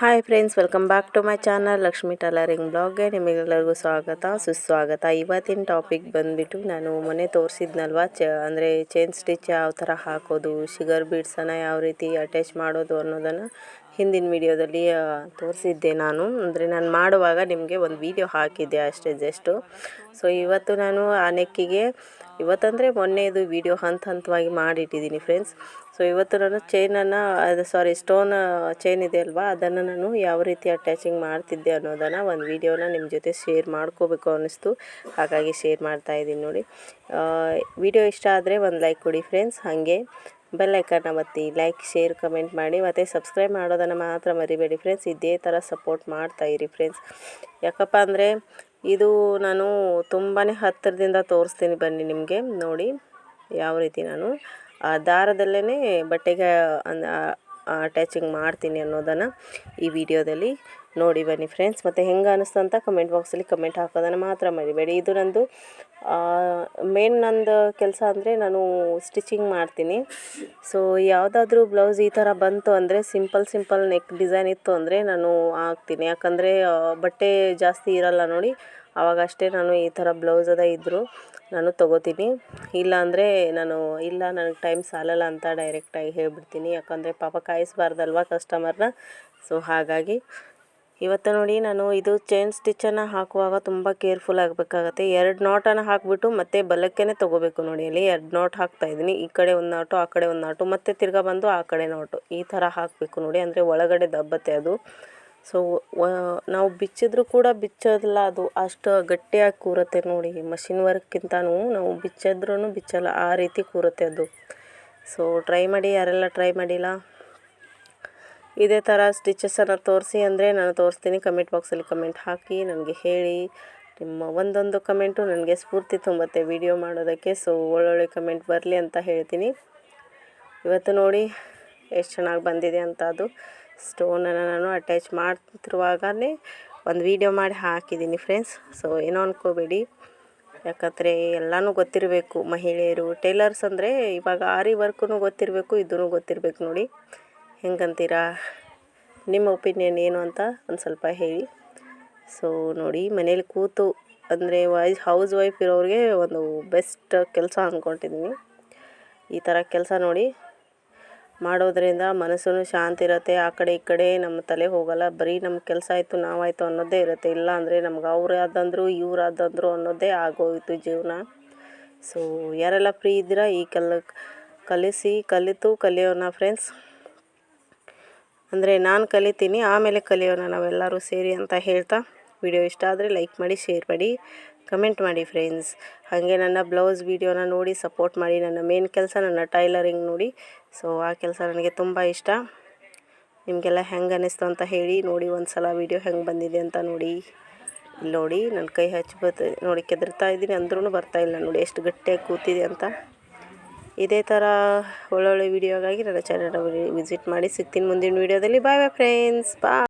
Hi friends, welcome back to my channel Lakshmi tailoring ಬ್ಲಾಗ್ಗೆ ನಿಮಗೆಲ್ಲರಿಗೂ ಸ್ವಾಗತ ಸುಸ್ವಾಗತ. ಇವತ್ತಿನ ಟಾಪಿಕ್ ಬಂದುಬಿಟ್ಟು ನಾನು ಮೊನ್ನೆ ತೋರಿಸಿದ್ನಲ್ವ ಅಂದರೆ ಚೈನ್ ಸ್ಟಿಚ್ ಯಾವ ಥರ ಹಾಕೋದು, ಶುಗರ್ ಬೀಡ್ಸನ್ನು ಯಾವ ರೀತಿ ಅಟ್ಯಾಚ್ ಮಾಡೋದು ಅನ್ನೋದನ್ನು ಹಿಂದಿನ ವಿಡಿಯೋದಲ್ಲಿ ತೋರಿಸಿದ್ದೆ ನಾನು. ಅಂದರೆ ನಾನು ಮಾಡುವಾಗ ನಿಮಗೆ ಒಂದು ವಿಡಿಯೋ ಹಾಕಿದ್ದೆ ಅಷ್ಟೇ ಜಸ್ಟು. ಸೊ ಇವತ್ತು ನಾನು ಆ ನೆಕ್ಕಿಗೆ ಇವತ್ತಂದರೆ ಮೊನ್ನೆದು ವಿಡಿಯೋ ಹಂತವಾಗಿ ಮಾಡಿಟ್ಟಿದ್ದೀನಿ ಫ್ರೆಂಡ್ಸ್. ಸೊ ಇವತ್ತು ನಾನು ಚೈನನ್ನು ಸ್ಟೋನ್ ಚೈನ್ ಇದೆ ಅಲ್ವಾ, ಅದನ್ನು ನಾನು ಯಾವ ರೀತಿ ಅಟ್ಯಾಚಿಂಗ್ ಮಾಡ್ತಿದ್ದೆ ಅನ್ನೋದನ್ನು ಒಂದು ವಿಡಿಯೋನ ನಿಮ್ಮ ಜೊತೆ ಶೇರ್ ಮಾಡ್ಕೋಬೇಕು ಅನ್ನಿಸ್ತು, ಹಾಗಾಗಿ ಶೇರ್ ಮಾಡ್ತಾಯಿದ್ದೀನಿ ನೋಡಿ. ವಿಡಿಯೋ ಇಷ್ಟ ಆದರೆ ಒಂದು ಲೈಕ್ ಕೊಡಿ ಫ್ರೆಂಡ್ಸ್. ಹಾಗೆ ಬೆಲ್ ಐಕಾನ್ನ ಒತ್ತಿ ಲೈಕ್, ಶೇರ್, ಕಮೆಂಟ್ ಮಾಡಿ ಮತ್ತು ಸಬ್ಸ್ಕ್ರೈಬ್ ಮಾಡೋದನ್ನು ಮಾತ್ರ ಮರಿಬೇಡಿ ಫ್ರೆಂಡ್ಸ್. ಇದೇ ಥರ ಸಪೋರ್ಟ್ ಮಾಡ್ತಾಯಿರಿ ಫ್ರೆಂಡ್ಸ್. ಯಾಕಪ್ಪ ಅಂದರೆ ಇದು ನಾನು ತುಂಬಾ ಹತ್ತಿರದಿಂದ ತೋರಿಸ್ತೀನಿ ಬನ್ನಿ ನಿಮಗೆ ನೋಡಿ ಯಾವ ರೀತಿ ನಾನು ದಾರದಲ್ಲೇ ಬಟ್ಟೆಗೆ ಅಟ್ಯಾಚಿಂಗ್ ಮಾಡ್ತೀನಿ ಅನ್ನೋದನ್ನು ಈ ವಿಡಿಯೋದಲ್ಲಿ ನೋಡಿ ಬನ್ನಿ ಫ್ರೆಂಡ್ಸ್. ಮತ್ತು ಹೆಂಗೆ ಅನ್ನಿಸ್ತು ಅಂತ ಕಮೆಂಟ್ ಬಾಕ್ಸಲ್ಲಿ ಕಮೆಂಟ್ ಹಾಕೋದನ್ನು ಮಾತ್ರ ಮರಿಬೇಡಿ. ಇದು ನಂದು ನಂದು ಕೆಲಸ ಅಂದರೆ ನಾನು ಸ್ಟಿಚಿಂಗ್ ಮಾಡ್ತೀನಿ. ಸೊ ಯಾವುದಾದ್ರೂ ಬ್ಲೌಸ್ ಈ ಥರ ಬಂತು ಅಂದರೆ ಸಿಂಪಲ್ ನೆಕ್ ಡಿಸೈನ್ ಇತ್ತು ಅಂದರೆ ನಾನು ಹಾಕ್ತೀನಿ. ಯಾಕಂದರೆ ಬಟ್ಟೆ ಜಾಸ್ತಿ ಇರಲ್ಲ ನೋಡಿ, ಆವಾಗಷ್ಟೇ ನಾನು ಈ ಥರ ಬ್ಲೌಸ್ ಇದ್ದರೂ ನಾನು ತೊಗೋತೀನಿ. ಇಲ್ಲಾಂದರೆ ನನಗೆ ಟೈಮ್ ಸಾಲಲ್ಲ ಅಂತ ಡೈರೆಕ್ಟಾಗಿ ಹೇಳ್ಬಿಡ್ತೀನಿ. ಯಾಕಂದರೆ ಪಾಪ ಕಾಯಿಸಬಾರ್ದಲ್ವ ಕಸ್ಟಮರ್ನ. ಸೊ ಹಾಗಾಗಿ ಇವತ್ತು ನೋಡಿ ನಾನು ಇದು ಚೈನ್ ಸ್ಟಿಚ್ಚನ್ನು ಹಾಕುವಾಗ ತುಂಬ ಕೇರ್ಫುಲ್ ಆಗಬೇಕಾಗತ್ತೆ. 2 ನಾಟನ್ನು ಹಾಕಿಬಿಟ್ಟು ಮತ್ತೆ ಬಲಕ್ಕೇ ತೊಗೋಬೇಕು ನೋಡಿ. ಅಲ್ಲಿ 2 ನಾಟ್ ಹಾಕ್ತಾಯಿದ್ದೀನಿ, ಈ ಕಡೆ ಒಂದು ನಾಟು ಆ ಕಡೆ ಒಂದು ನಾಟು, ಮತ್ತು ತಿರ್ಗಾ ಬಂದು ಆ ಕಡೆ ನಾಟು, ಈ ಥರ ಹಾಕಬೇಕು ನೋಡಿ. ಅಂದರೆ ಒಳಗಡೆ ದಬ್ಬತ್ತೆ ಅದು. ಸೊ ನಾವು ಬಿಚ್ಚಿದ್ರೂ ಕೂಡ ಬಿಚ್ಚೋದಿಲ್ಲ, ಅದು ಅಷ್ಟು ಗಟ್ಟಿಯಾಗಿ ಕೂರುತ್ತೆ ನೋಡಿ. ಮಷಿನ್ ವರ್ಕ್ಗಿಂತನೂ ನಾವು ಬಿಚ್ಚಿದ್ರೂ ಬಿಚ್ಚಲ್ಲ, ಆ ರೀತಿ ಕೂರುತ್ತೆ ಅದು. ಸೊ ಟ್ರೈ ಮಾಡಿ, ಯಾರೆಲ್ಲ ಟ್ರೈ ಮಾಡಿಲ್ಲ ಇದೇ ಥರ ಸ್ಟಿಚಸನ್ನು ತೋರಿಸಿ ಅಂದರೆ ನಾನು ತೋರಿಸ್ತೀನಿ. ಕಮೆಂಟ್ ಬಾಕ್ಸಲ್ಲಿ ಕಮೆಂಟ್ ಹಾಕಿ ನನಗೆ ಹೇಳಿ. ನಿಮ್ಮ ಒಂದೊಂದು ಕಮೆಂಟು ನನಗೆ ಸ್ಫೂರ್ತಿ ತುಂಬುತ್ತೆ ವಿಡಿಯೋ ಮಾಡೋದಕ್ಕೆ. ಸೊ ಒಳ್ಳೊಳ್ಳೆ ಕಮೆಂಟ್ ಬರಲಿ ಅಂತ ಹೇಳ್ತೀನಿ. ಇವತ್ತು ನೋಡಿ ಎಷ್ಟು ಚೆನ್ನಾಗಿ ಬಂದಿದೆ ಅಂತ. ಅದು ಸ್ಟೋನನ್ನು ನಾನು ಅಟ್ಯಾಚ್ ಮಾಡ್ತಿರುವಾಗಲೇ ಒಂದು ವಿಡಿಯೋ ಮಾಡಿ ಹಾಕಿದ್ದೀನಿ ಫ್ರೆಂಡ್ಸ್. ಸೊ ಏನೋ ಅಂದ್ಕೋಬೇಡಿ, ಯಾಕಂದರೆ ಎಲ್ಲನೂ ಗೊತ್ತಿರಬೇಕು. ಮಹಿಳೆಯರು ಟೈಲರ್ಸ್ ಅಂದರೆ ಇವಾಗ ಆರಿ ವರ್ಕೂ ಗೊತ್ತಿರಬೇಕು, ಇದೂ ಗೊತ್ತಿರಬೇಕು ನೋಡಿ. ಹೆಂಗಂತೀರಾ, ನಿಮ್ಮ ಒಪಿನಿಯನ್ ಏನು ಅಂತ ಒಂದು ಸ್ವಲ್ಪ ಹೇಳಿ. ಸೊ ನೋಡಿ ಮನೇಲಿ ಕೂತು ಅಂದರೆ ಹೌಸ್ ವೈಫ್ ಇರೋರಿಗೆ ಒಂದು ಬೆಸ್ಟ್ ಕೆಲಸ ಅಂದ್ಕೊತಿದ್ದೀನಿ. ಈ ಥರ ಕೆಲಸ ನೋಡಿ ಮಾಡೋದ್ರಿಂದ ಮನಸ್ಸು ಶಾಂತಿ ಇರುತ್ತೆ. ಆ ಕಡೆ ಈ ಕಡೆ ನಮ್ಮ ತಲೆ ಹೋಗಲ್ಲ, ಬರೀ ನಮ್ಮ ಕೆಲಸ ಆಯಿತು ನಾವಾಯಿತು ಅನ್ನೋದೇ ಇರುತ್ತೆ. ಇಲ್ಲ ಅಂದರೆ ನಮ್ಗೆ ಅವ್ರಾದಂದರು ಇವರಾದಂದರು ಅನ್ನೋದೇ ಆಗೋಯಿತು ಜೀವನ. ಸೊ ಯಾರೆಲ್ಲ ಫ್ರೀ ಇದ್ದೀರಾ ಈ ಕಲಿಯೋಣ ಫ್ರೆಂಡ್ಸ್. ಅಂದರೆ ನಾನು ಕಲಿತೀನಿ, ಆಮೇಲೆ ಕಲಿಯೋಣ ನಾವೆಲ್ಲರೂ ಸೇರಿ ಅಂತ ಹೇಳ್ತಾ, ವಿಡಿಯೋ ಇಷ್ಟ ಆದರೆ ಲೈಕ್ ಮಾಡಿ, ಶೇರ್ ಮಾಡಿ, ಕಮೆಂಟ್ ಮಾಡಿ ಫ್ರೆಂಡ್ಸ್. ಹಾಗೆ ನನ್ನ ಬ್ಲೌಸ್ ವಿಡಿಯೋನ ನೋಡಿ ಸಪೋರ್ಟ್ ಮಾಡಿ. ನನ್ನ ಮೇನ್ ಕೆಲಸ ನನ್ನ ಟೈಲರಿಂಗ್ ನೋಡಿ. ಸೊ ಆ ಕೆಲಸ ನನಗೆ ತುಂಬ ಇಷ್ಟ. ನಿಮಗೆಲ್ಲ ಹೆಂಗೆ ಅನ್ನಿಸ್ತು ಅಂತ ಹೇಳಿ. ನೋಡಿ ಒಂದು ಸಲ ವಿಡಿಯೋ ಹೆಂಗೆ ಬಂದಿದೆ ಅಂತ ನೋಡಿ. ಇಲ್ಲಿ ನೋಡಿ ನನ್ನ ಕೈ ಬರ್ತಾಯಿದೆ ನೋಡಿ, ಕೆದರ್ತಾ ಇದ್ದೀನಿ ಅಂದ್ರೂ ಬರ್ತಾಯಿಲ್ಲ ನೋಡಿ, ಎಷ್ಟು ಗಟ್ಟಿಯಾಗಿ ಕೂತಿದೆ ಅಂತ. ಇದೇ ಥರ ಒಳ್ಳೊಳ್ಳೆ ವಿಡಿಯೋಗಾಗಿ ನನ್ನ ಚಾನಲ್ ವಿಸಿಟ್ ಮಾಡಿ. ಸಿಗ್ತೀನಿ ಮುಂದಿನ ವಿಡಿಯೋದಲ್ಲಿ. ಬಾಯ್ ಫ್ರೆಂಡ್ಸ್, ಬಾಯ್.